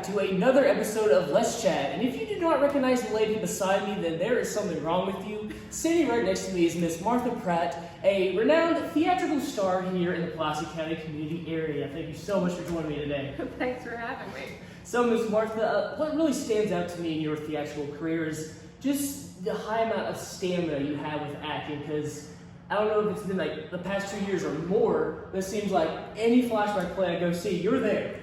back to another episode of Let's Chat. And if you do not recognize the lady beside me, then there is something wrong with you. Sitting right next to me is Miss Martha Pratt, a renowned theatrical star here in the Pulaski County community area. Thank you so much for joining me today. Thanks for having me. So, Miss Martha, what really stands out to me in your theatrical career is just the high amount of stamina you have with acting, because I don't know if it's been like the past 2 years or more, but it seems like any flashback play I go see, you're there.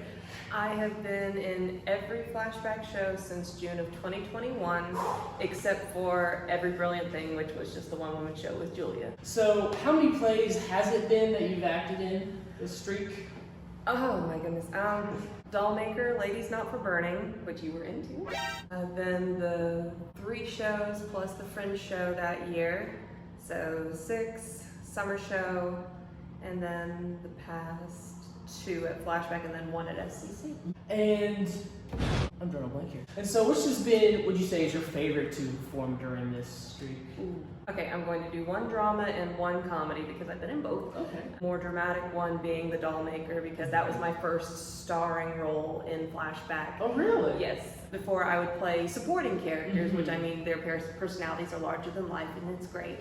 I have been in every flashback show since June of 2021, except for Every Brilliant Thing, which was just the one-woman show with Julia. So, how many plays has it been that you've acted in this streak? Oh my goodness. Dollmaker, Ladies Not for Burning, which you were into. Then the 3 shows plus the Fringe show that year. So 6, summer show, and then the past 2 at Flashback, and then 1 at SCC. And I'm drawing a blank here. And so, which has been, would you say, is your favorite to perform during this streak? Ooh. Okay, I'm going to do 1 drama and 1 comedy because I've been in both. Okay. More dramatic one being The Dollmaker, because that was my first starring role in Flashback. Oh, really? Yes. Before I would play supporting characters, which I mean their personalities are larger than life, and it's great.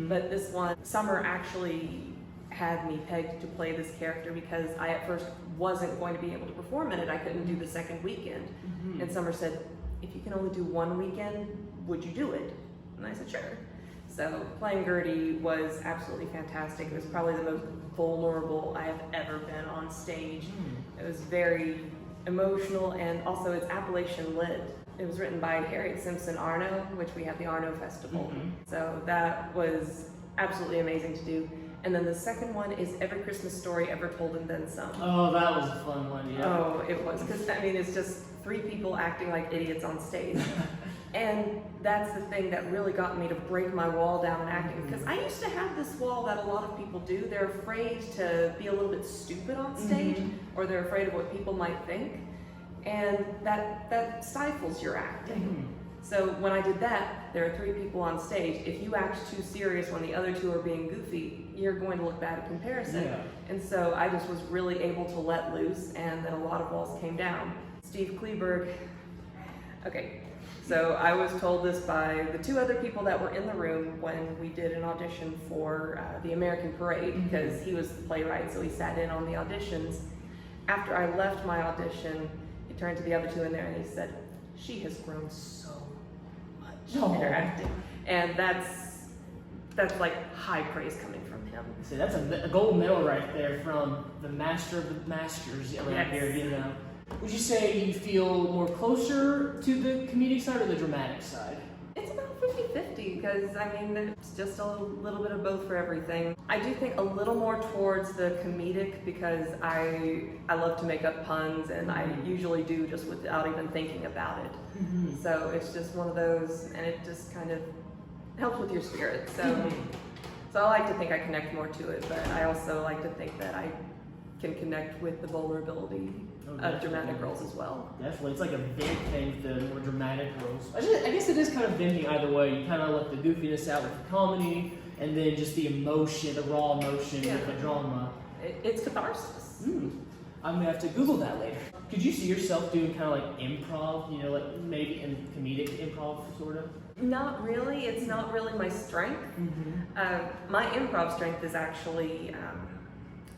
But this one, Summer actually had me pegged to play this character because I at first wasn't going to be able to perform in it. I couldn't do the second weekend. And Summer said, if you can only do 1 weekend, would you do it? And I said, sure. So playing Gertie was absolutely fantastic. It was probably the most vulnerable I have ever been on stage. It was very emotional, and also it's Appalachian lit. It was written by Harriet Simpson Arno, which we have the Arno Festival. So that was absolutely amazing to do. And then the second one is Every Christmas Story Ever Told and Then Some. Oh, that was a fun one, yeah. Oh, it was, because I mean, it's just 3 people acting like idiots on stage. And that's the thing that really got me to break my wall down in acting, because I used to have this wall that a lot of people do. They're afraid to be a little bit stupid on stage, or they're afraid of what people might think, and that stifles your acting. So when I did that, there are 3 people on stage. If you act too serious when the other 2 are being goofy, you're going to look bad in comparison. And so I just was really able to let loose, and then a lot of walls came down. Steve Kleberg, okay, so I was told this by the 2 other people that were in the room when we did an audition for the American Parade, because he was the playwright, so he sat in on the auditions. After I left my audition, he turned to the other 2 in there and he said, she has grown so much in her acting. And that's like high praise coming from him. So that's a gold medal right there from the master of the masters around here, you know. Would you say you feel more closer to the comedic side or the dramatic side? It's about 50-50, because I mean, it's just a little bit of both for everything. I do think a little more towards the comedic, because I love to make up puns, and I usually do just without even thinking about it. So it's just one of those, and it just kind of helps with your spirit. So I like to think I connect more to it, but I also like to think that I can connect with the vulnerability of dramatic roles as well. Definitely, it's like a big thing, the more dramatic roles. I guess it is kind of bending either way. You kind of let the goofiness out with the comedy, and then just the emotion, the raw emotion with the drama. It's catharsis. I'm gonna have to Google that later. Could you see yourself doing kind of like improv, you know, like maybe in comedic improv, sort of? Not really. It's not really my strength. My improv strength is actually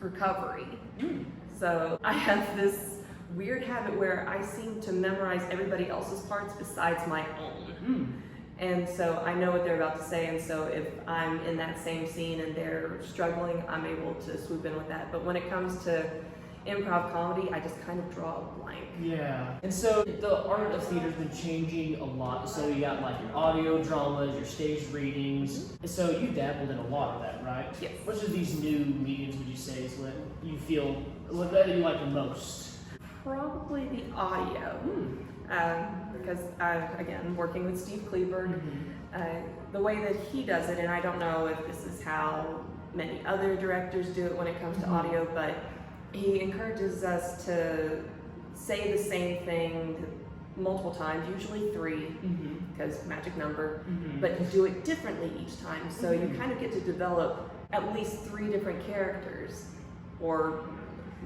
recovery. So I have this weird habit where I seem to memorize everybody else's parts besides my own. And so I know what they're about to say, and so if I'm in that same scene and they're struggling, I'm able to swoop in with that. But when it comes to improv comedy, I just kind of draw a blank. Yeah. And so the art of theater's been changing a lot. So you got like your audio dramas, your stage readings. And so you dabbled in a lot of that, right? Yes. Which of these new mediums would you say is what you feel, what that you like the most? Probably the audio. Because again, working with Steve Kleberg, the way that he does it, and I don't know if this is how many other directors do it when it comes to audio, but he encourages us to say the same thing multiple times, usually 3, because magic number, but you do it differently each time. So you kind of get to develop at least 3 different characters, or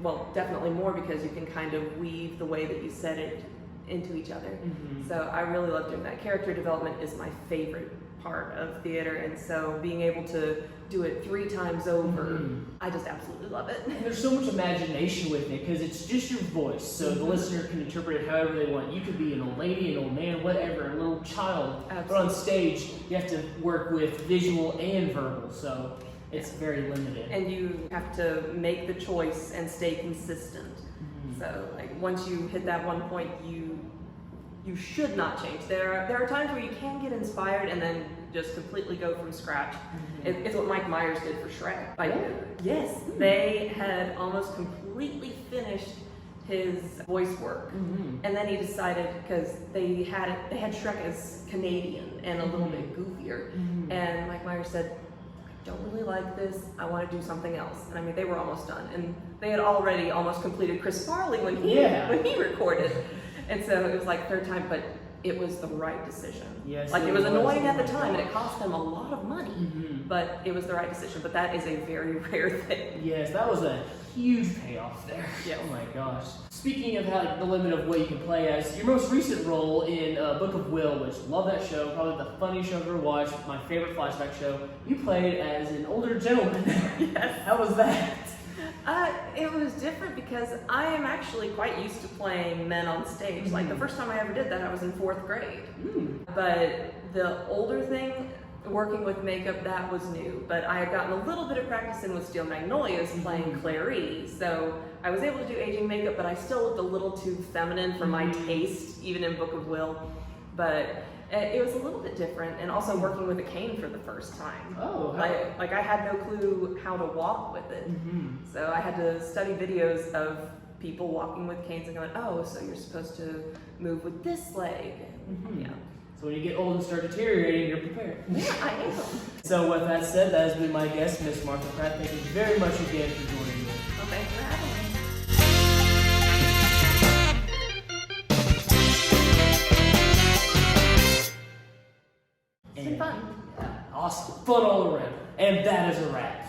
well, definitely more, because you can kind of weave the way that you said it into each other. Mhm. So I really love doing that. Character development is my favorite part of theater, and so being able to do it 3 times over, Mhm. I just absolutely love it. And there's so much imagination with it because it's just your voice, so the listener can interpret it however they want. You could be an old lady, an old man, whatever, a little child. But on Absolutely. stage, you have to work with visual and verbal, so it's very limited. And you have to make the choice and stay consistent. Mhm. So like once you hit that one point, you should not change. There are times where you can get inspired and then just completely go from scratch. Mhm. It's what Mike Myers did for Shrek. Like, Really? yes, they had almost completely finished his voice work, Mhm. and then he decided, because they had Shrek as Canadian and a little bit goofier, Mhm. and Mike Myers said, "I don't really like this. I want to do something else." And I mean, they were almost done, and they had already almost completed Chris Farley when he recorded, and so it was like third time, but it was the right decision. Yes, Like it it was was. annoying at the Oh my time, and it gosh. cost them a lot of money, Mhm. but it was the right decision. But that is a very rare thing. Yes, that was a huge payoff there. Yes. Oh my gosh. Speaking of how the limit of what you can play as, your most recent role in Book of Will, which love that show, probably the funniest show I've ever watched, my favorite flashback show. You played as an older gentleman. Yes. How was that? It was different because I am actually quite used to playing men on stage. Like the first time I ever did that, I was in 4th grade. Mm. But the older thing, working with makeup, that was new. But I had gotten a little bit of practice in with Steel Magnolias playing Clary. So I was able to do aging makeup, but I still looked a little too feminine for my taste, even in Book of Will. But it was a little bit different, and also working with a cane for the first time. Oh, Like I had no clue how to walk with it. Mhm. So I had to study videos of people walking with canes and going, oh, so you're supposed to move with this leg. Mhm. Yeah. So when you get old and start deteriorating, you're prepared. Yeah, I am. So with that said, that has been my guest, Miss Martha Pratt. Thank you very much again for joining me. Well, thanks for having me. It's been fun. Awesome. Fun all around. And that is a wrap.